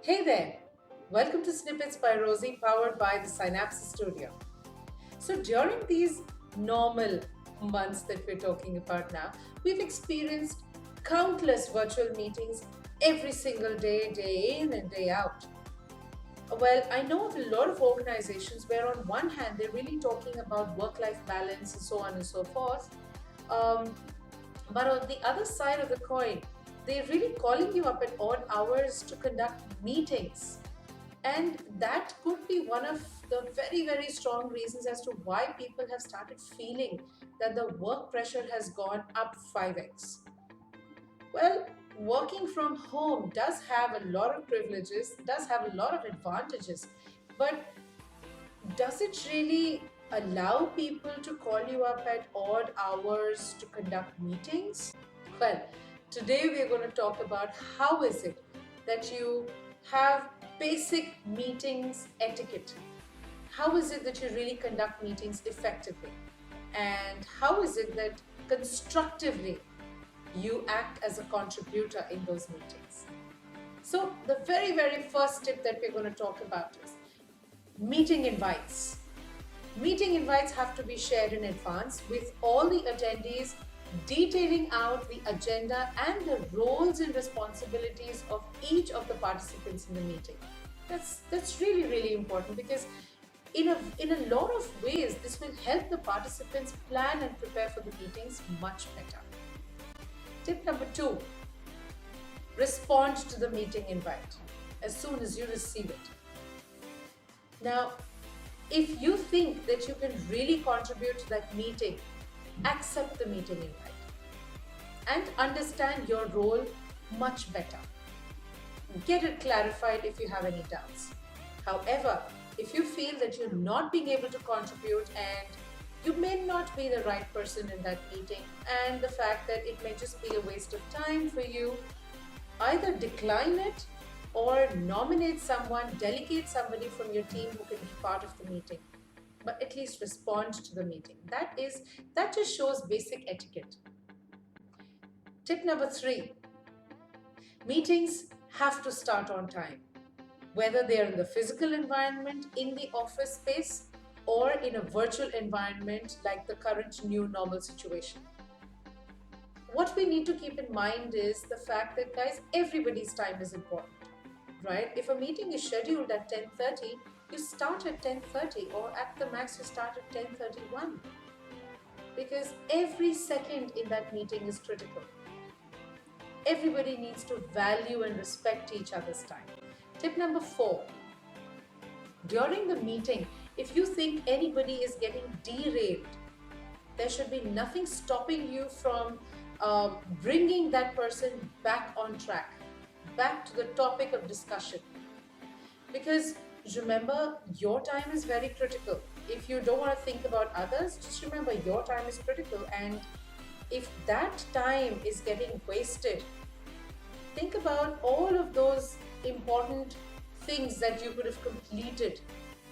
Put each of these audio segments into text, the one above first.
Hey there! Welcome to Snippets by Rosie, powered by the Synapses Studio. So, during these normal months that we're talking about now, we've experienced countless virtual meetings every single day, day in and day out. Well, I know of a lot of organizations where, on one hand, they're really talking about work life balance and so on and so forth. Um, but on the other side of the coin, they're really calling you up at odd hours to conduct meetings. And that could be one of the very, very strong reasons as to why people have started feeling that the work pressure has gone up 5x. Well, working from home does have a lot of privileges, does have a lot of advantages, but does it really allow people to call you up at odd hours to conduct meetings? Well, today we are going to talk about how is it that you have basic meetings etiquette. How is it that you really conduct meetings effectively? And how is it that constructively you act as a contributor in those meetings? So, the very, very first tip that we're going to talk about is meeting invites. Meeting invites have to be shared in advance with all the attendees, detailing out the agenda and the roles and responsibilities of each of the participants in the meeting. That's really, really important because in a lot of ways this will help the participants plan and prepare for the meetings much better. Tip number 2, respond to the meeting invite as soon as you receive it. Now, if you think that you can really contribute to that meeting, accept the meeting invite and understand your role much better. Get it clarified if you have any doubts. However, if you feel that you're not being able to contribute and you may not be the right person in that meeting, and the fact that it may just be a waste of time for you, either decline it or nominate someone, delegate somebody from your team who can be part of the meeting, but at least respond to the meeting. That just shows basic etiquette. Tip number 3, meetings have to start on time, whether they are in the physical environment, in the office space, or in a virtual environment like the current new normal situation. What we need to keep in mind is the fact that, guys, everybody's time is important, right? If a meeting is scheduled at 10:30, you start at 10:30, or at the max you start at 10:31, because every second in that meeting is critical. Everybody needs to value and respect each other's time. Tip number 4, during the meeting, if you think anybody is getting derailed, there should be nothing stopping you from bringing that person back on track, back to the topic of discussion. Because remember, your time is very critical. If you don't want to think about others, just remember your time is critical. And if that time is getting wasted, think about all of those important things that you could have completed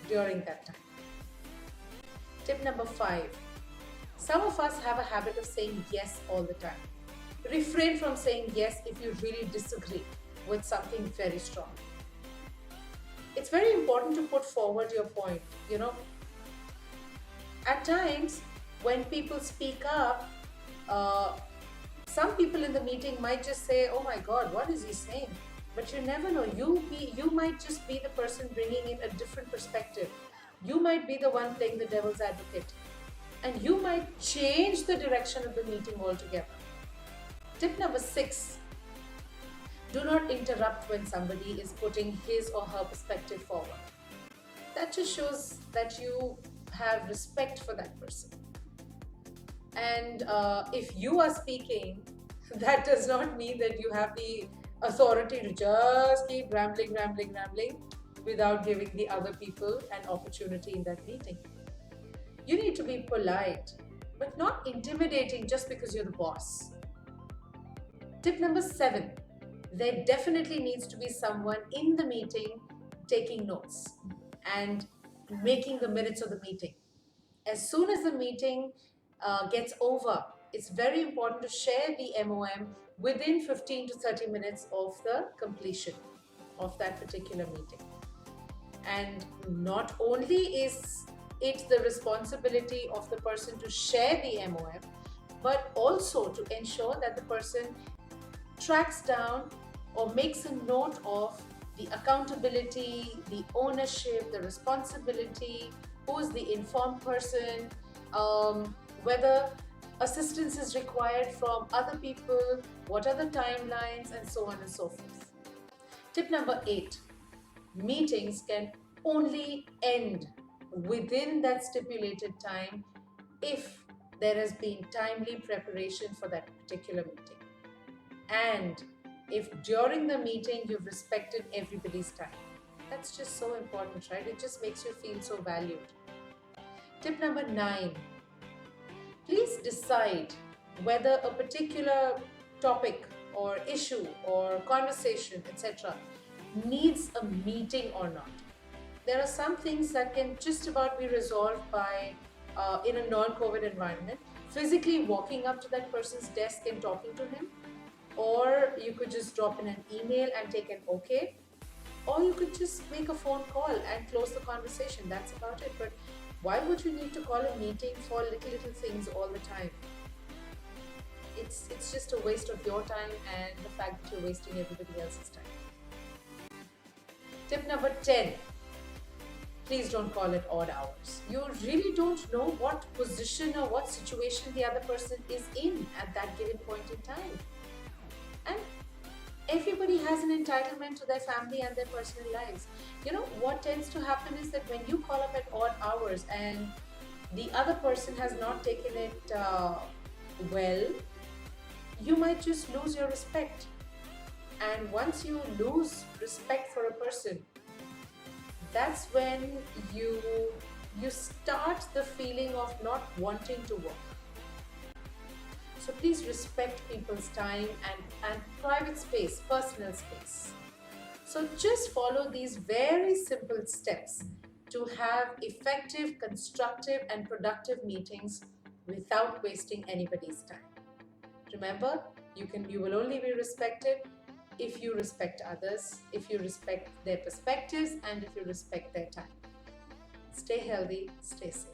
during that time. Tip number 5, some of us have a habit of saying yes all the time. Refrain from saying yes if you really disagree with something very strong. It's very important to put forward your point. At times when people speak up, uh, some people in the meeting might just say, "Oh my God, what is he saying?" But you never know. You might just be the person bringing in a different perspective. You might be the one playing the devil's advocate, and you might change the direction of the meeting altogether. Tip number 6, do not interrupt when somebody is putting his or her perspective forward. That just shows that you have respect for that person. And if you are speaking, that does not mean that you have the authority to just keep rambling without giving the other people an opportunity in that meeting. You need to be polite, but not intimidating just because you're the boss. Tip number 7, there definitely needs to be someone in the meeting taking notes and making the minutes of the meeting. As soon as the meeting gets over, it's very important to share the MOM within 15 to 30 minutes of the completion. of that particular meeting. And not only is it the responsibility of the person to share the MOM, but also to ensure that the person tracks down or makes a note of the accountability, the ownership, the responsibility, who's the informed person, whether assistance is required from other people, what are the timelines, and so on and so forth. Tip number 8, meetings can only end within that stipulated time if there has been timely preparation for that particular meeting. And if during the meeting you've respected everybody's time. That's just so important, right? It just makes you feel so valued. Tip number 9, please decide whether a particular topic or issue or conversation, etc., needs a meeting or not. There are some things that can just about be resolved by in a non-COVID environment, physically walking up to that person's desk and talking to him, or you could just drop in an email and take an okay, or you could just make a phone call and close the conversation. That's about it. But why would you need to call a meeting for little things all the time? It's just a waste of your time and the fact that you're wasting everybody else's time. Tip number 10, please don't call it odd hours. You really don't know what position or what situation the other person is in at that given point in time. And everybody has an entitlement to their family and their personal lives. You know, what tends to happen is that when you call up at odd hours and the other person has not taken it well, you might just lose your respect. And once you lose respect for a person, that's when you start the feeling of not wanting to work. So please respect people's time and private space, personal space. So just follow these very simple steps to have effective, constructive, and productive meetings without wasting anybody's time. Remember, you will only be respected if you respect others, if you respect their perspectives, and if you respect their time. Stay healthy, stay safe.